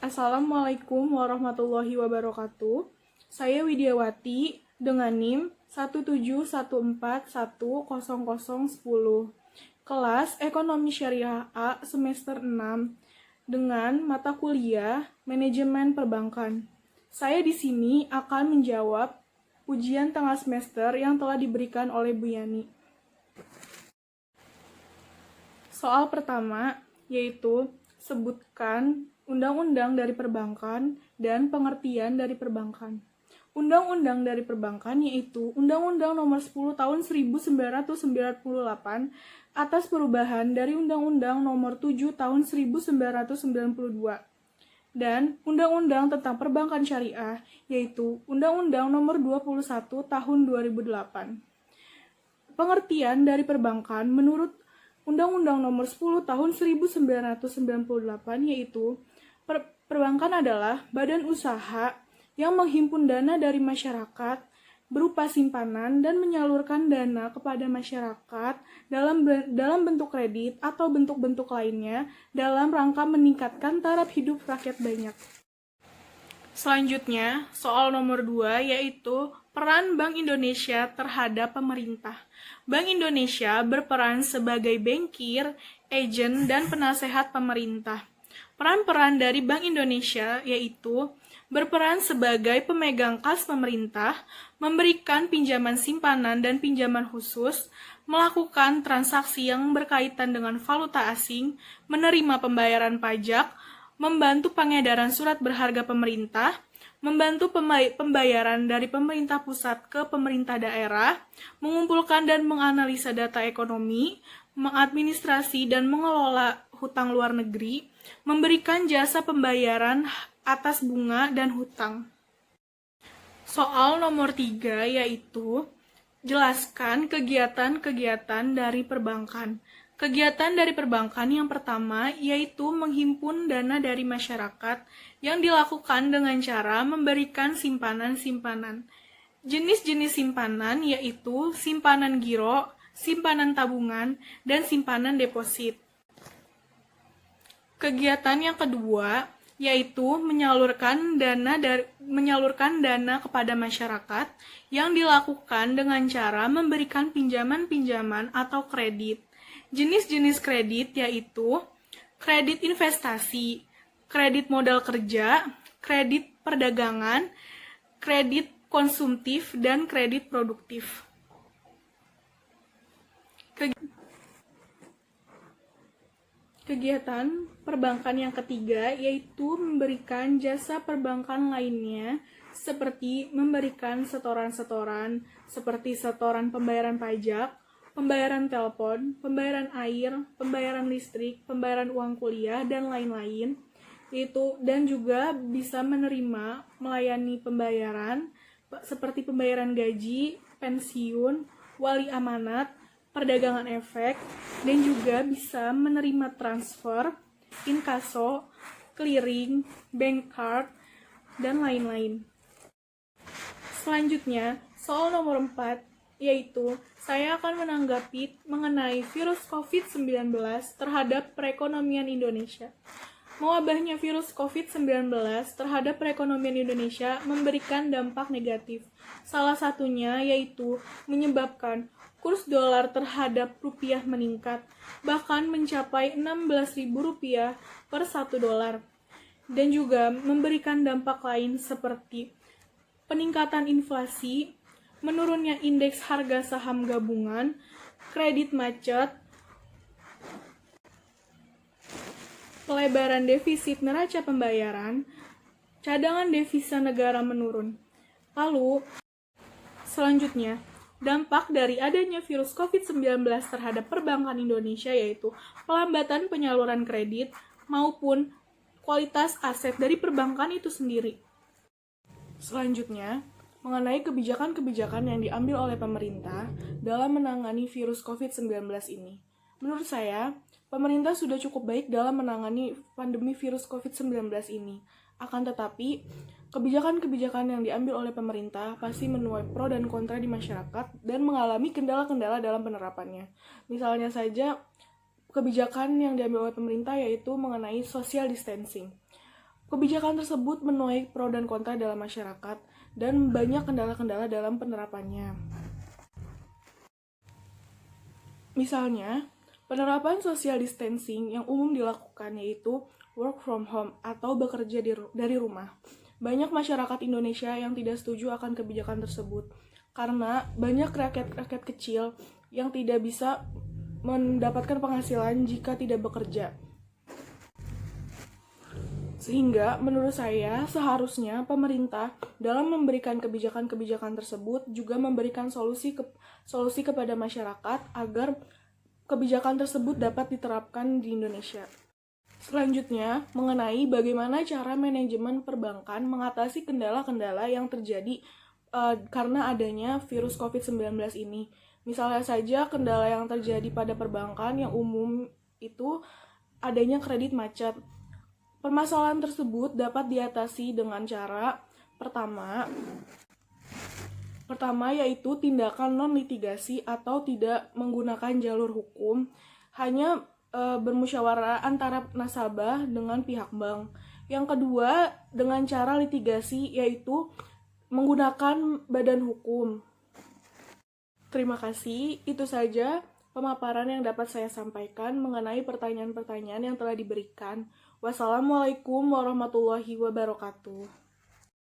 Assalamualaikum warahmatullahi wabarakatuh. Saya Widiawati dengan NIM 171410010. Kelas Ekonomi Syariah A semester 6 dengan mata kuliah Manajemen Perbankan. Saya di sini akan menjawab ujian tengah semester yang telah diberikan oleh Bu Yani. Soal pertama yaitu sebutkan Undang-Undang dari Perbankan dan pengertian dari perbankan. Undang-Undang dari Perbankan yaitu Undang-Undang Nomor 10 Tahun 1998 atas perubahan dari Undang-Undang Nomor 7 Tahun 1992 dan Undang-Undang tentang Perbankan Syariah yaitu Undang-Undang Nomor 21 Tahun 2008. Pengertian dari perbankan menurut Undang-Undang Nomor 10 Tahun 1998 yaitu perbankan adalah badan usaha yang menghimpun dana dari masyarakat berupa simpanan dan menyalurkan dana kepada masyarakat dalam bentuk kredit atau bentuk-bentuk lainnya dalam rangka meningkatkan taraf hidup rakyat banyak. Selanjutnya, soal nomor 2 yaitu peran Bank Indonesia terhadap pemerintah. Bank Indonesia berperan sebagai bankir, agen, dan penasehat pemerintah. Peran-peran dari Bank Indonesia yaitu berperan sebagai pemegang kas pemerintah, memberikan pinjaman simpanan dan pinjaman khusus, melakukan transaksi yang berkaitan dengan valuta asing, menerima pembayaran pajak, membantu pengedaran surat berharga pemerintah, membantu pembayaran dari pemerintah pusat ke pemerintah daerah, mengumpulkan dan menganalisa data ekonomi, mengadministrasi dan mengelola hutang luar negeri, memberikan jasa pembayaran atas bunga dan hutang. Soal nomor 3 yaitu jelaskan kegiatan-kegiatan dari perbankan. Kegiatan dari perbankan yang pertama yaitu menghimpun dana dari masyarakat yang dilakukan dengan cara memberikan simpanan-simpanan. Jenis-jenis simpanan yaitu simpanan giro, simpanan tabungan, dan simpanan deposit. Kegiatan yang kedua yaitu menyalurkan dana kepada masyarakat yang dilakukan dengan cara memberikan pinjaman-pinjaman atau kredit. Jenis-jenis kredit yaitu kredit investasi, kredit modal kerja, kredit perdagangan, kredit konsumtif, dan kredit produktif. Kegiatan perbankan yang ketiga yaitu memberikan jasa perbankan lainnya seperti memberikan setoran-setoran seperti setoran pembayaran pajak, pembayaran telepon, pembayaran air, pembayaran listrik, pembayaran uang kuliah, dan lain-lain. Dan juga bisa melayani pembayaran seperti pembayaran gaji, pensiun, wali amanat, perdagangan efek, dan juga bisa menerima transfer, inkaso, clearing, bank card, dan lain-lain. Selanjutnya, soal nomor 4, yaitu saya akan menanggapi mengenai virus COVID-19 terhadap perekonomian Indonesia. Mewabahnya virus COVID-19 terhadap perekonomian Indonesia memberikan dampak negatif. Salah satunya yaitu menyebabkan kurs dolar terhadap rupiah meningkat, bahkan mencapai Rp16.000 per 1 dolar. Dan juga memberikan dampak lain seperti peningkatan inflasi, menurunnya indeks harga saham gabungan, kredit macet, pelebaran defisit neraca pembayaran, cadangan devisa negara menurun. Lalu, selanjutnya, dampak dari adanya virus COVID-19 terhadap perbankan Indonesia yaitu pelambatan penyaluran kredit maupun kualitas aset dari perbankan itu sendiri. Selanjutnya, mengenai kebijakan-kebijakan yang diambil oleh pemerintah dalam menangani virus COVID-19 ini. Menurut saya, pemerintah sudah cukup baik dalam menangani pandemi virus COVID-19 ini. Akan tetapi, kebijakan-kebijakan yang diambil oleh pemerintah pasti menuai pro dan kontra di masyarakat dan mengalami kendala-kendala dalam penerapannya. Misalnya saja, kebijakan yang diambil oleh pemerintah yaitu mengenai social distancing. Kebijakan tersebut menuai pro dan kontra dalam masyarakat dan banyak kendala-kendala dalam penerapannya. Misalnya, penerapan social distancing yang umum dilakukan yaitu work from home atau bekerja dari rumah. Banyak masyarakat Indonesia yang tidak setuju akan kebijakan tersebut karena banyak rakyat-rakyat kecil yang tidak bisa mendapatkan penghasilan jika tidak bekerja. Sehingga menurut saya seharusnya pemerintah dalam memberikan kebijakan-kebijakan tersebut juga memberikan solusi kepada masyarakat agar kebijakan tersebut dapat diterapkan di Indonesia. Selanjutnya, mengenai bagaimana cara manajemen perbankan mengatasi kendala-kendala yang terjadi karena adanya virus COVID-19 ini. Misalnya saja kendala yang terjadi pada perbankan yang umum itu adanya kredit macet. Permasalahan tersebut dapat diatasi dengan cara pertama yaitu tindakan non-litigasi atau tidak menggunakan jalur hukum, hanya bermusyawarah antara nasabah dengan pihak bank. Yang kedua, dengan cara litigasi yaitu menggunakan badan hukum. Terima kasih, itu saja pemaparan yang dapat saya sampaikan mengenai pertanyaan-pertanyaan yang telah diberikan. Wassalamualaikum warahmatullahi wabarakatuh.